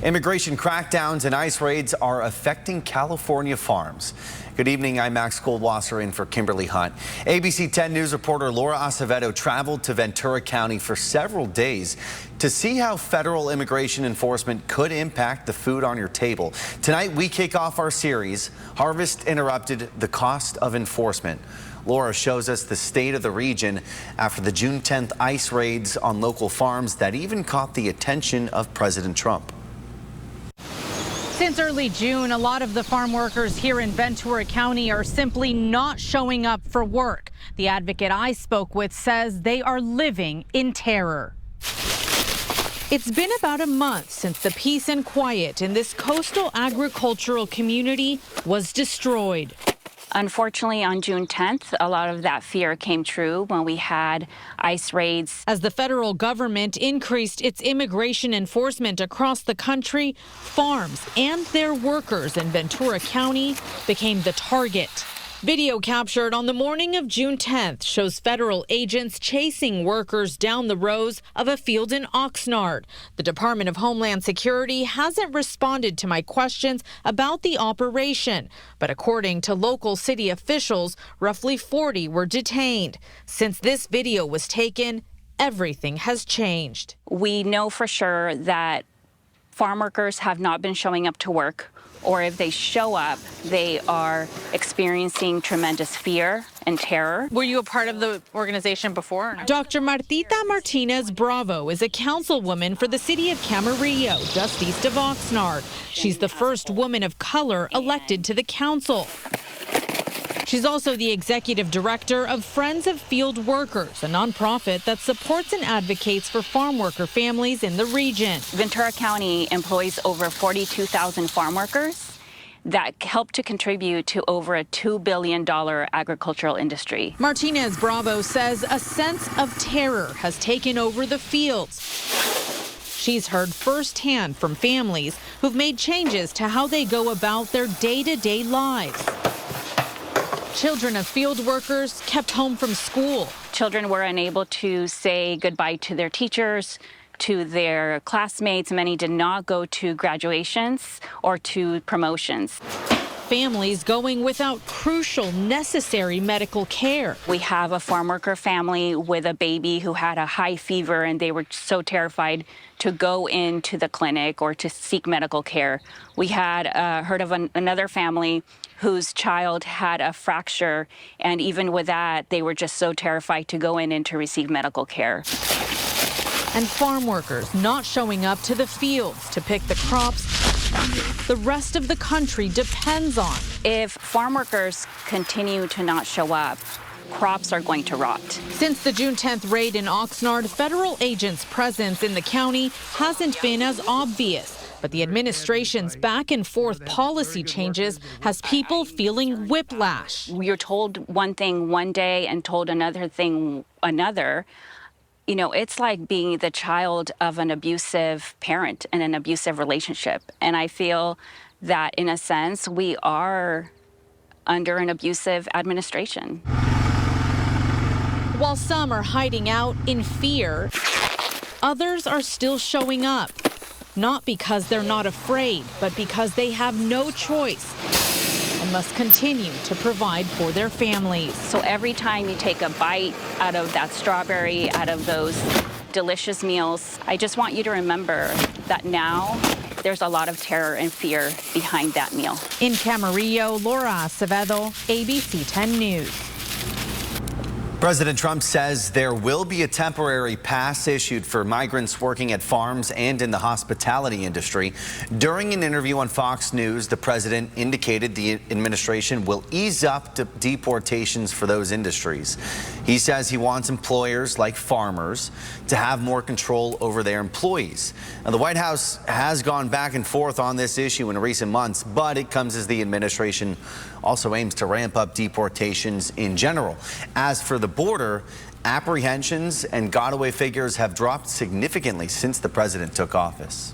Immigration crackdowns and ICE raids are affecting California farms. Good evening, I'm Max Goldwasser in for Kimberly Hunt. ABC 10 News reporter Laura Acevedo traveled to Ventura County for several days to see how federal immigration enforcement could impact the food on your table. Tonight, we kick off our series, Harvest Interrupted, the Cost of Enforcement. Laura shows us the state of the region after the June 10th ICE raids on local farms that even caught the attention of President Trump. Since early June, a lot of the farm workers here in Ventura County are simply not showing up for work. The advocate I spoke with says they are living in terror. It's been about a month since the peace and quiet in this coastal agricultural community was destroyed. Unfortunately, on June 10th, a lot of that fear came true when we had ICE raids. As the federal government increased its immigration enforcement across the country, farms and their workers in Ventura County became the target. Video captured on the morning of June 10th shows federal agents chasing workers down the rows of a field in Oxnard. The Department of Homeland Security hasn't responded to my questions about the operation, but according to local city officials, roughly 40 were detained. Since this video was taken, everything has changed. We know for sure that farm workers have not been showing up to work, or if they show up, they are experiencing tremendous fear and terror. Were you a part of the organization before? Dr. Martita Martinez Bravo is a councilwoman for the city of Camarillo, just east of Oxnard. She's the first woman of color elected to the council. She's also the executive director of Friends of Field Workers, a nonprofit that supports and advocates for farm worker families in the region. Ventura County employs over 42,000 farm workers that help to contribute to over a $2 billion agricultural industry. Martinez Bravo says a sense of terror has taken over the fields. She's heard firsthand from families who've made changes to how they go about their day-to-day lives. Children of field workers kept home from school. Children were unable to say goodbye to their teachers, to their classmates. Many did not go to graduations or to promotions. Families going without crucial, necessary medical care. We have a farm worker family with a baby who had a high fever, and they were so terrified to go into the clinic or to seek medical care. We had heard of another family whose child had a fracture, and even with that, they were just so terrified to go in and to receive medical care. And farm workers not showing up to the fields to pick the crops the rest of the country depends on. If farm workers continue to not show up, crops are going to rot. Since the June 10th raid in Oxnard, federal agents' presence in the county hasn't been as obvious. But the administration's back and forth policy changes has people feeling whiplash. You're told one thing one day and told another thing another. You know, it's like being the child of an abusive parent in an abusive relationship. And I feel that, in a sense, we are under an abusive administration. While some are hiding out in fear, others are still showing up. Not because they're not afraid, but because they have no choice and must continue to provide for their families. So every time you take a bite out of that strawberry, out of those delicious meals, I just want you to remember that now there's a lot of terror and fear behind that meal. In Camarillo, Laura Acevedo, ABC 10 News. President Trump says there will be a temporary pass issued for migrants working at farms and in the hospitality industry. During an interview on Fox News, the president indicated the administration will ease up deportations for those industries. He says he wants employers like farmers to have more control over their employees. Now, the White House has gone back and forth on this issue in recent months, but it comes as the administration also aims to ramp up deportations in general. As for the border, apprehensions and got-away figures have dropped significantly since the president took office.